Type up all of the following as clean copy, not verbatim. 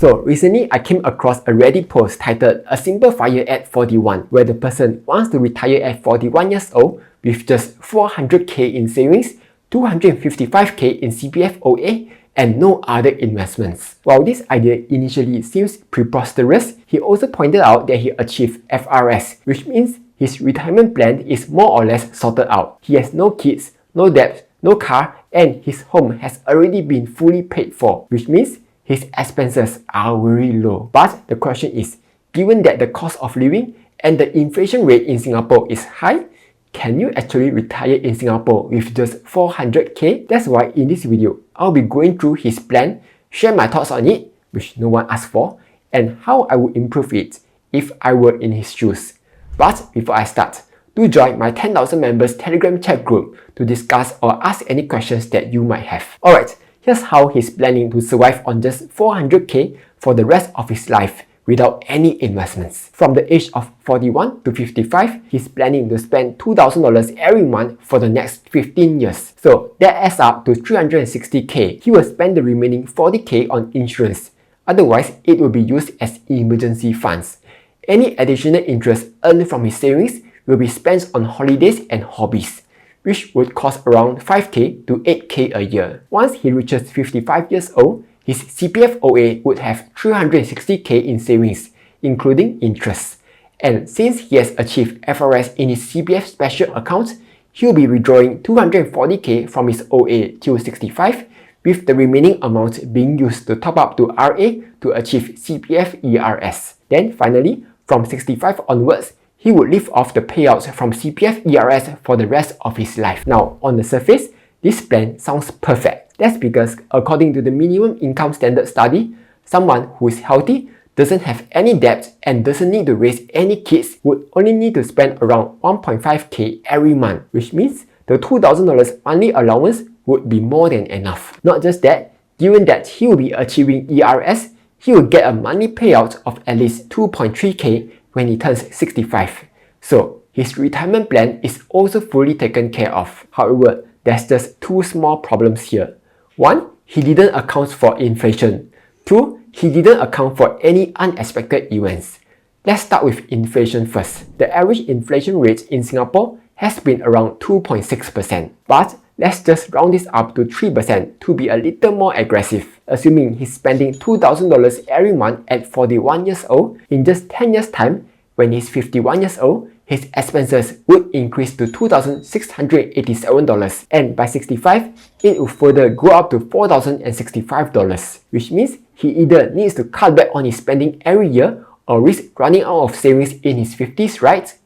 So recently I came across a Reddit post titled "A Simple Fire at 41" where the person wants to retire at 41 years old with just 400k in savings, 255k in CPF OA, and no other investments. While this idea initially seems preposterous, he also pointed out that he achieved FRS, which means his retirement plan is more or less sorted out. He has no kids, no debt, no car, and his home has already been fully paid for, which means his expenses are very low. But the question is, given that the cost of living and the inflation rate in Singapore is high, can you actually retire in Singapore with just 400k? That's why in this video, I'll be going through his plan, share my thoughts on it, which no one asked for, and how I would improve it if I were in his shoes. But before I start, do join my 10,000 members Telegram chat group to discuss or ask any questions that you might have. Alright, here's how he's planning to survive on just 400k for the rest of his life without any investments. From the age of 41 to 55, he's planning to spend $2,000 every month for the next 15 years. So that adds up to 360k. He will spend the remaining 40k on insurance. Otherwise, it will be used as emergency funds. Any additional interest earned from his savings will be spent on holidays and hobbies, which would cost around 5k to 8k a year. Once he reaches 55 years old, his CPF OA would have 360k in savings, including interest. And since he has achieved FRS in his CPF special account, he'll be withdrawing 240k from his OA till 65, with the remaining amount being used to top up to RA to achieve CPF ERS. Then finally, from 65 onwards, he would live off the payouts from CPF ERS for the rest of his life. Now, on the surface, this plan sounds perfect. That's because according to the minimum income standard study, someone who is healthy, doesn't have any debt, and doesn't need to raise any kids would only need to spend around 1.5k every month, which means the $2,000 monthly allowance would be more than enough. Not just that, given that he will be achieving ERS, he will get a monthly payout of at least 2.3k when he turns 65. So his retirement plan is also fully taken care of. However, there's just two small problems here. 1. He didn't account for inflation. 2. He didn't account for any unexpected events. Let's start with inflation first. The average inflation rate in Singapore has been around 2.6%. But let's just round this up to 3% to be a little more aggressive. Assuming he's spending $2,000 every month at 41 years old, in just 10 years time, when he's 51 years old, his expenses would increase to $2,687, and by 65, it will further go up to $4,065, which means he either needs to cut back on his spending every year or risk running out of savings in his 50s, right?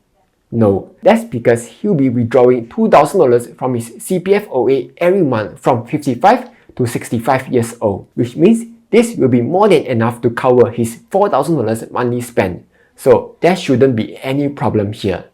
No, that's because he'll be withdrawing $2,000 from his CPF OA every month from 55 to 65 years old, which means this will be more than enough to cover his $4,000 monthly spend. So there shouldn't be any problem here.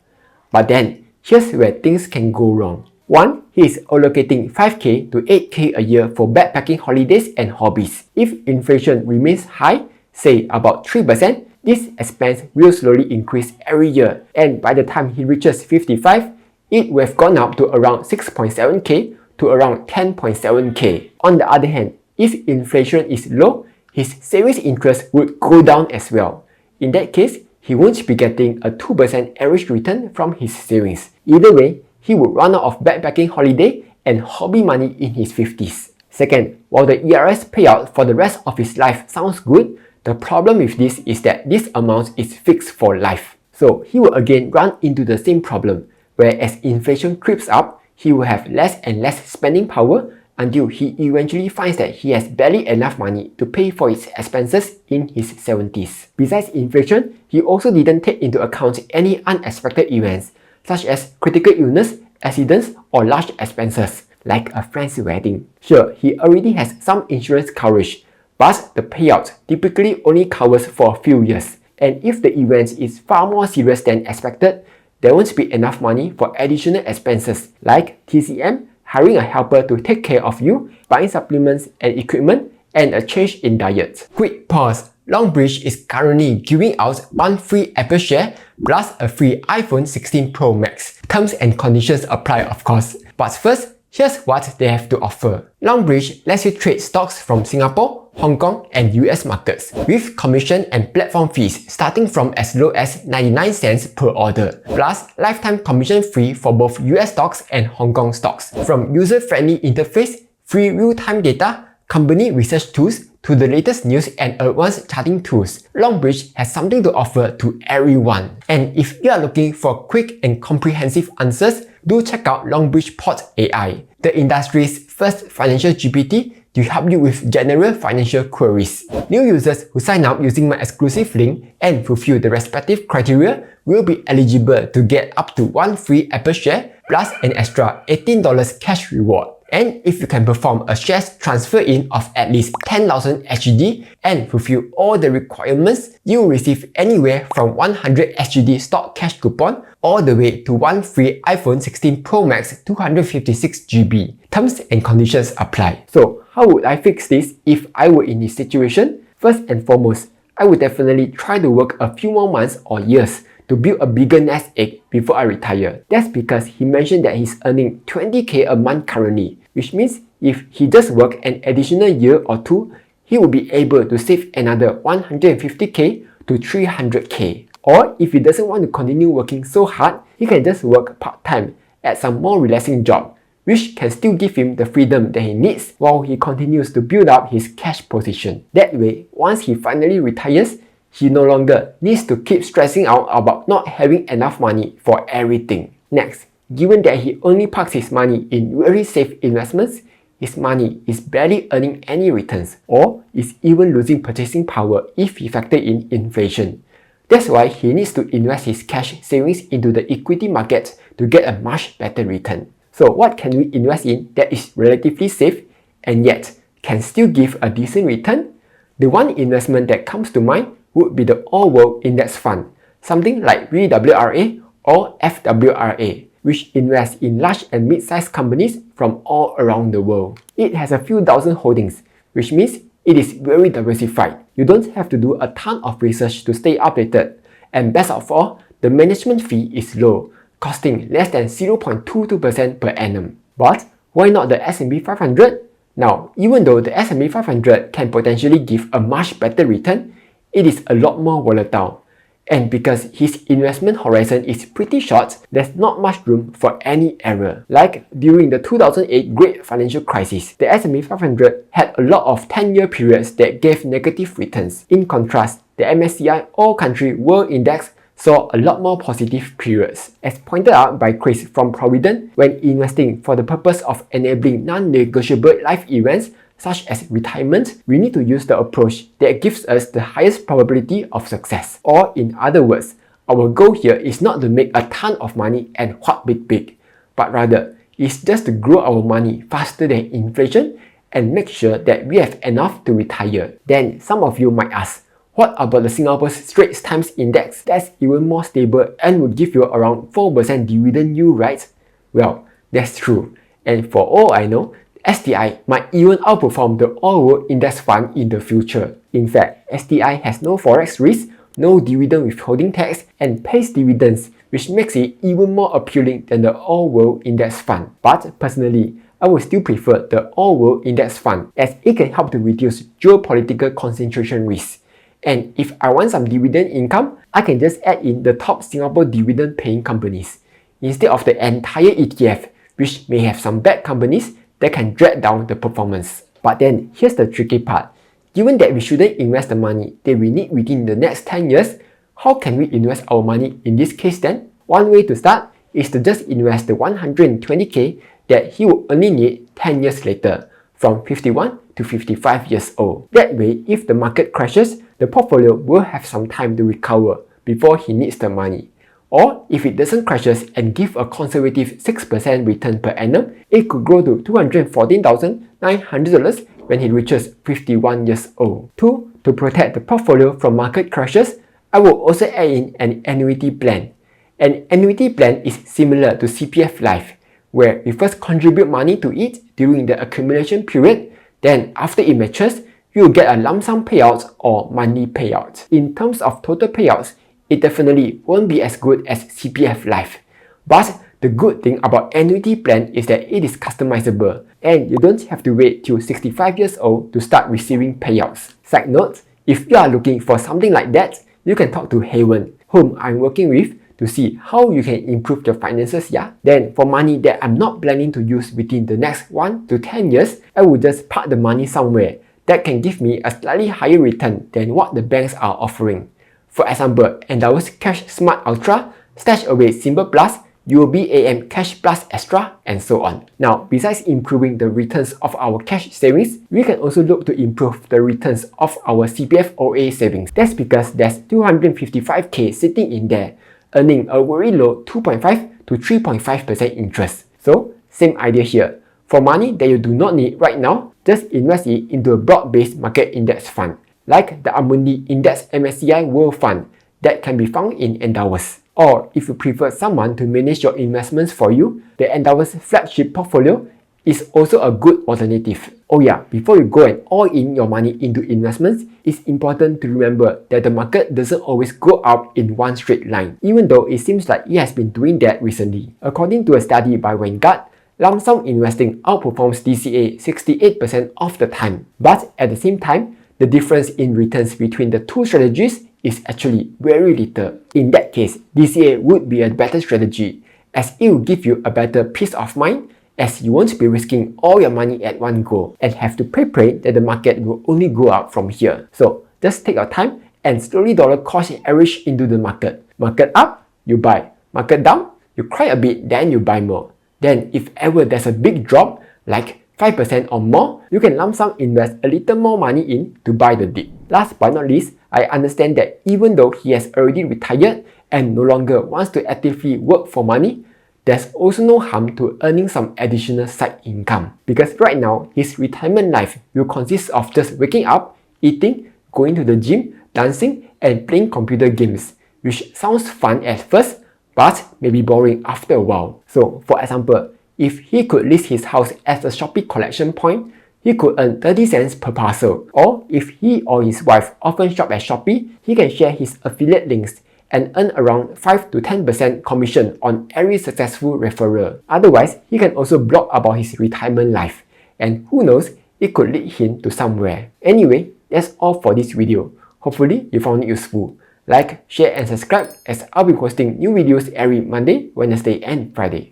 But then, here's where things can go wrong. 1. He is allocating 5k to 8k a year for backpacking holidays and hobbies. If inflation remains high, say about 3%, this expense will slowly increase every year, and by the time he reaches 55, it will have gone up to around 6.7k to around 10.7k. On the other hand, if inflation is low, his savings interest would go down as well. In that case, he won't be getting a 2% average return from his savings. Either way, he would run out of backpacking holiday and hobby money in his 50s. Second, while the ERS payout for the rest of his life sounds good, the problem with this is that this amount is fixed for life. So he will again run into the same problem, where as inflation creeps up, he will have less and less spending power until he eventually finds that he has barely enough money to pay for his expenses in his 70s. Besides inflation, he also didn't take into account any unexpected events, such as critical illness, accidents, or large expenses, like a friend's wedding. Sure, he already has some insurance coverage, but the payout typically only covers for a few years. And if the event is far more serious than expected, there won't be enough money for additional expenses like TCM, hiring a helper to take care of you, buying supplements and equipment, and a change in diet. Quick pause. Longbridge is currently giving out one free Apple share plus a free iPhone 16 Pro Max. Terms and conditions apply, of course. But first, here's what they have to offer. Longbridge lets you trade stocks from Singapore, Singapore, Hong Kong, and US markets, with commission and platform fees starting from as low as 99 cents per order, plus lifetime commission free for both US stocks and Hong Kong stocks. From user-friendly interface, free real-time data, company research tools, to the latest news and advanced charting tools, Longbridge has something to offer to everyone. And if you are looking for quick and comprehensive answers, do check out Longbridge Pod AI, the industry's first financial GPT to help you with general financial queries. New users who sign up using my exclusive link and fulfill the respective criteria will be eligible to get up to 1 free Apple share plus an extra $18 cash reward. And if you can perform a shares transfer in of at least 10,000 SGD and fulfill all the requirements, you will receive anywhere from 100 SGD stock cash coupon all the way to 1 free iPhone 16 Pro Max 256GB. Terms and conditions apply. So how would I fix this if I were in this situation? First and foremost, I would definitely try to work a few more months or years to build a bigger nest egg before I retire. That's because he mentioned that he's earning 20k a month currently, which means if he just work an additional year or two, he will be able to save another 150k to 300k. Or if he doesn't want to continue working so hard, he can just work part-time at some more relaxing job, which can still give him the freedom that he needs while he continues to build up his cash position. That way, once he finally retires, he no longer needs to keep stressing out about not having enough money for everything. Next, given that he only parks his money in very safe investments, his money is barely earning any returns or is even losing purchasing power if he factor in inflation. That's why he needs to invest his cash savings into the equity market to get a much better return. So what can we invest in that is relatively safe and yet can still give a decent return? The one investment that comes to mind would be the All World Index Fund, something like VWRA or FWRA, which invests in large and mid-sized companies from all around the world. It has a few thousand holdings, which means it is very diversified. You don't have to do a ton of research to stay updated, and best of all, the management fee is low, costing less than 0.22% per annum. But why not the S&P 500? Now, even though the S&P 500 can potentially give a much better return, it is a lot more volatile. And because his investment horizon is pretty short, there's not much room for any error. Like during the 2008 Great Financial Crisis, the S&P 500 had a lot of 10-year periods that gave negative returns. In contrast, the MSCI All Country World Index saw a lot more positive periods. As pointed out by Chris from Provident, when investing for the purpose of enabling non-negotiable life events such as retirement, we need to use the approach that gives us the highest probability of success. Or in other words, our goal here is not to make a ton of money and whack big, but rather it's just to grow our money faster than inflation and make sure that we have enough to retire. Then some of you might ask, what about the Singapore's Straits Times Index that's even more stable and would give you around 4% dividend yield, right? Well, that's true. And for all I know, STI might even outperform the All World Index Fund in the future. In fact, STI has no forex risk, no dividend withholding tax, and pays dividends, which makes it even more appealing than the All World Index Fund. But personally, I would still prefer the All World Index Fund as it can help to reduce geopolitical concentration risk. And if I want some dividend income, I can just add in the top Singapore dividend paying companies, instead of the entire ETF, which may have some bad companies that can drag down the performance. But then, here's the tricky part. Given that we shouldn't invest the money that we need within the next 10 years, how can we invest our money in this case then? One way to start is to just invest the 120k that he will only need 10 years later, from 51 to 55 years old. That way, if the market crashes, the portfolio will have some time to recover before he needs the money. Or if it doesn't crashes and give a conservative 6% return per annum, it could grow to $214,900 when he reaches 51 years old. 2. To protect the portfolio from market crashes, I will also add in an annuity plan. An annuity plan is similar to CPF Life, where we first contribute money to it during the accumulation period, then after it matures, you will get a lump sum payout or monthly payout. In terms of total payouts, it definitely won't be as good as CPF Life. But The good thing about annuity plan is that it is customizable and you don't have to wait till 65 years old to start receiving payouts. Side note, if you are looking for something like that, you can talk to Kelvin, whom I'm working with, to see how you can improve your finances, yeah? Then for money that I'm not planning to use within the next 1 to 10 years, I will just park the money somewhere that can give me a slightly higher return than what the banks are offering. For example, Endowus Cash Smart Ultra, Stash Away Simple Plus, UOB AM Cash Plus Extra, and so on. Now, besides improving the returns of our cash savings, we can also look to improve the returns of our CPF OA savings. That's because there's 255k sitting in there, earning a very low 2.5 to 3.5% interest. So, same idea here. For money that you do not need right now, just invest it into a broad-based market index fund, like the Amundi Index MSCI World Fund that can be found in Endowus. Or if you prefer someone to manage your investments for you, the Endowus flagship portfolio is also a good alternative. Oh yeah, before you go and all in your money into investments, it's important to remember that the market doesn't always go up in one straight line, even though it seems like it has been doing that recently. According to a study by Vanguard, lump sum investing outperforms DCA 68% of the time. But at the same time, the difference in returns between the two strategies is actually very little. In that case, DCA would be a better strategy, as it will give you a better peace of mind, as you won't be risking all your money at one go and have to pray that the market will only go up from here. So just take your time and slowly dollar cost average into the market. Market up, you buy. Market down, you cry a bit, then you buy more. Then if ever there's a big drop, like 5% or more, you can lump sum invest a little more money in to buy the dip. Last but not least, I understand that even though he has already retired and no longer wants to actively work for money, there's also no harm to earning some additional side income. Because right now, his retirement life will consist of just waking up, eating, going to the gym, dancing, and playing computer games, which sounds fun at first, but may be boring after a while. So, for example, if he could list his house as a Shopee collection point, he could earn 30 cents per parcel. Or if he or his wife often shop at Shopee, he can share his affiliate links and earn around 5 to 10% commission on every successful referral. Otherwise, he can also blog about his retirement life, and who knows, it could lead him to somewhere. Anyway, that's all for this video. Hopefully, you found it useful. Like, share and subscribe, as I'll be posting new videos every Monday, Wednesday and Friday.